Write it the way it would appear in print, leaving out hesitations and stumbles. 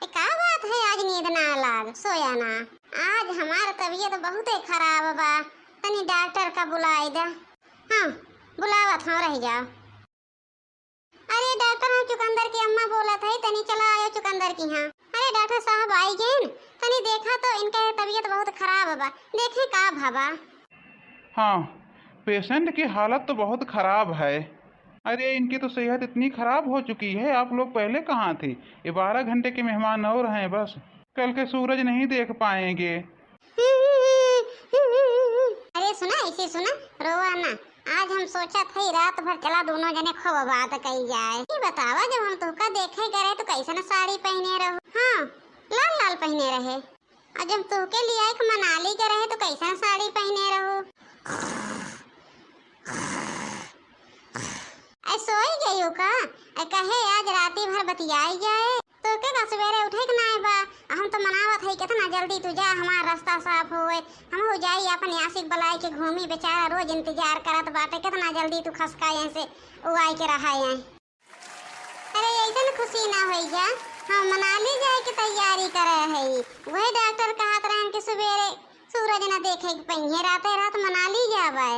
का बात है आज नींद ना लाग सोया ना? आज हमार तबीयत बहुत खराब बा, तनी डॉक्टर का बुलाई दे। हाँ बुलावत हाँ रह जाओ। अरे डॉक्टर हम चुकंदर की अम्मा बोला था तनी चला आयो चुकंदर की। हाँ अरे डॉक्टर साहब आई गए, तनी देखा तो इनका तबीयत बहुत खराब बा, देखे का भाबा। हाँ, पेशेंट की हालत तो बहुत खराब है। अरे इनकी तो सेहत इतनी खराब हो चुकी है, आप लोग पहले कहाँ थे? ये 12 घंटे के मेहमान और हैं बस, कल के सूरज नहीं देख पाएंगे। अरे सुना इसे सुना, रोवा ना। आज हम सोचा था रात भर चला दोनों जने खूब बात कही जाए। ये बतावा जब हम तुमका देखे करे तो कैसन साड़ी पहने रहो? हाँ लाल लाल पहने रहे, और जब तुमके लिए एक मनाली के रहे तो कैसन साड़ी पहने रहो? सोई गई हो का? कहे आज राती भर बतियाई जाए तो के का सवेरे उठे के ना बा। हम तो मनावत है कितना जल्दी तू जा, हमारा रास्ता साफ होए, हम हो जाई अपन आशिक बलाई के घूमी, बेचारा रोज इंतजार करत बाटे, कितना जल्दी तू खसका यहाँ से उगाई के रहा है। अरे ऐसा खुशी ना होई जा, हम मनाली जाए की तैयारी करे है। वही डॉक्टर कहत रहन कि सवेरे सूरज न देखे के पहिए राते रात मनाली जावे।